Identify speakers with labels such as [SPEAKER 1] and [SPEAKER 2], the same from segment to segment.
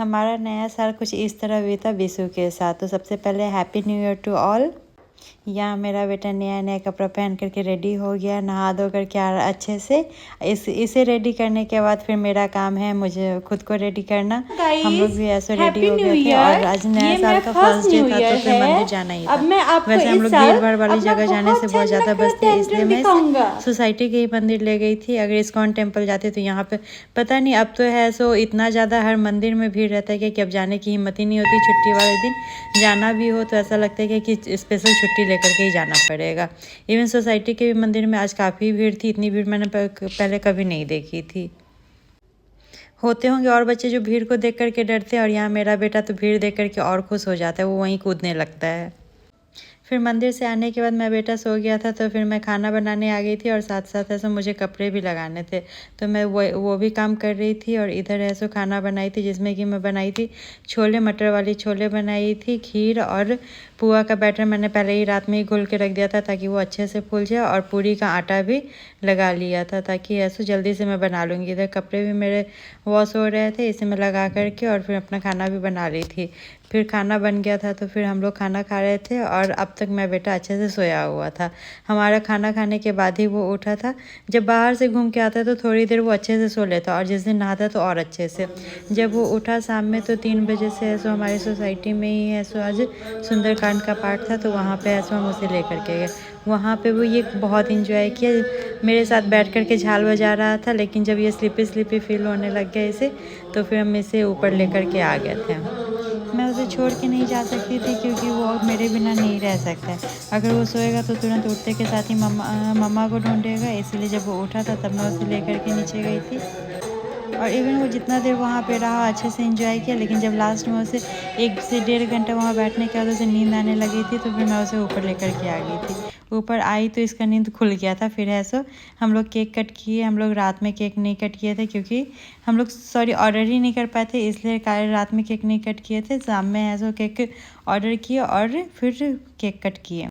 [SPEAKER 1] हमारा नया साल कुछ इस तरह बीता बिशु के साथ। तो सबसे पहले happy new year to all. यहाँ मेरा बेटा नया नया कपड़ा पहन करके रेडी हो गया, नहा धो करके अच्छे से। इसे रेडी करने के बाद फिर मेरा काम है मुझे खुद को रेडी करना। हम लोग भी ऐसे रेडी हो गए थे और आज नया साल का फर्स्ट डे था तो फिर मंदिर जाना ही था। वैसे हम लोग भीड़ भाड़ वाली जगह जाने से बहुत ज़्यादा बचते हैं, इसलिए मैं सोसाइटी के ही मंदिर ले गई थी। अगर इस्कॉन टेम्पल जाते तो यहाँ पे पता नहीं, अब तो है सो इतना ज़्यादा हर मंदिर में भीड़ रहता है कि अब जाने की हिम्मत ही नहीं होती। छुट्टी वाले दिन जाना भी हो तो ऐसा लगता है कि स्पेशल छुट्टी लेकर के ही जाना पड़ेगा। इवन सोसाइटी के भी मंदिर में आज काफ़ी भीड़ थी, इतनी भीड़ मैंने पहले कभी नहीं देखी थी। होते होंगे और बच्चे जो भीड़ को देख करके डरते हैं, और यहाँ मेरा बेटा तो भीड़ देख करके और खुश हो जाता है, वो वहीं कूदने लगता है। फिर मंदिर से आने के बाद मेरा बेटा सो गया था तो फिर मैं खाना बनाने आ गई थी और साथ साथ ऐसा मुझे कपड़े भी लगाने थे तो मैं वो भी काम कर रही थी। और इधर ऐसा खाना बनाई थी जिसमें कि मैं बनाई थी छोले, मटर वाली छोले बनाई थी, खीर और पुआ का बैटर मैंने पहले ही रात में ही घोल के रख दिया था ताकि वो अच्छे से फूल जाए, और पूरी का आटा भी लगा लिया था ताकि ऐसा जल्दी से मैं बना लूँगी। इधर कपड़े भी मेरे वॉश हो रहे थे, इसे मैं लगा करके और फिर अपना खाना भी बना रही थी। फिर खाना बन गया था तो फिर हम लोग खाना खा रहे थे और अब तक मैं बेटा अच्छे से सोया हुआ था। हमारा खाना खाने के बाद ही वो उठा था। जब बाहर से घूम के आता है तो थोड़ी देर वो अच्छे से सो लेता और जिस दिन नहाता तो और अच्छे से। जब वो उठा शाम में तो 3 बजे से है सो हमारी सोसाइटी में ही है सो आज सुंदरकांड का पाठ था तो वहाँ पे ऐसा हम उसे लेकर के गए। वहाँ पे वो ये बहुत इंजॉय किया, मेरे साथ बैठ कर के झाल बजा रहा था। लेकिन जब ये स्लिपी फील होने लग गया इसे तो फिर हम इसे ऊपर लेकर के आ गए थे। मैं उसे छोड़ के नहीं जा सकती थी क्योंकि वो मेरे बिना नहीं रह सकता है। अगर वो सोएगा तो तुरंत उठते के साथ ही मम्मा को ढूंढेगा, इसीलिए जब वो उठा था तब मैं उसे लेकर के नीचे गई थी। और इवन वो जितना देर वहाँ पे रहा अच्छे से एंजॉय किया, लेकिन जब लास्ट में उसे 1 से 1.5 घंटा वहाँ बैठने के बाद उसे नींद आने लगी थी तो फिर मैं उसे ऊपर लेकर के आ गई थी। ऊपर आई तो इसका नींद खुल गया था। फिर है सो हम लोग केक कट किए। हम लोग रात में केक नहीं कट किए थे क्योंकि हम लोग ऑर्डर ही नहीं कर पाए थे, इसलिए रात में केक नहीं कट किए थे। शाम में है सो केक ऑर्डर किए और फिर केक कट किए।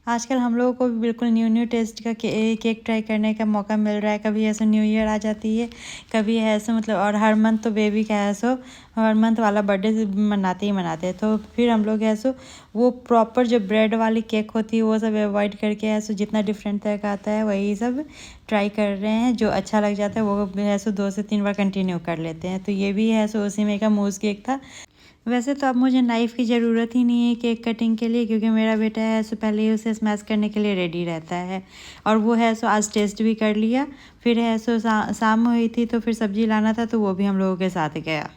[SPEAKER 1] आजकल हम लोगों को भी बिल्कुल न्यू टेस्ट का केक ट्राई करने का मौका मिल रहा है। कभी ऐसा न्यू ईयर आ जाती है, कभी ऐसा मतलब, और हर मंथ तो बेबी का ऐसा हर मंथ वाला बर्थडे मनाते ही मनाते हैं। तो फिर हम लोग ऐसा वो प्रॉपर जो ब्रेड वाली केक होती है वो सब अवॉइड करके ऐसा जितना डिफरेंट तरह का आता है वही सब ट्राई कर रहे हैं। जो अच्छा लग जाता है वो ऐसा 2 से 3 बार कंटिन्यू कर लेते हैं। तो ये भी है सो उसी में का मूज़ केक था। वैसे तो अब मुझे नाइफ़ की ज़रूरत ही नहीं है केक कटिंग के लिए क्योंकि मेरा बेटा है सो पहले ही उसे स्मैश करने के लिए रेडी रहता है। और वो है सो आज टेस्ट भी कर लिया। फिर है सो शाम हुई थी तो फिर सब्ज़ी लाना था तो वो भी हम लोगों के साथ गया।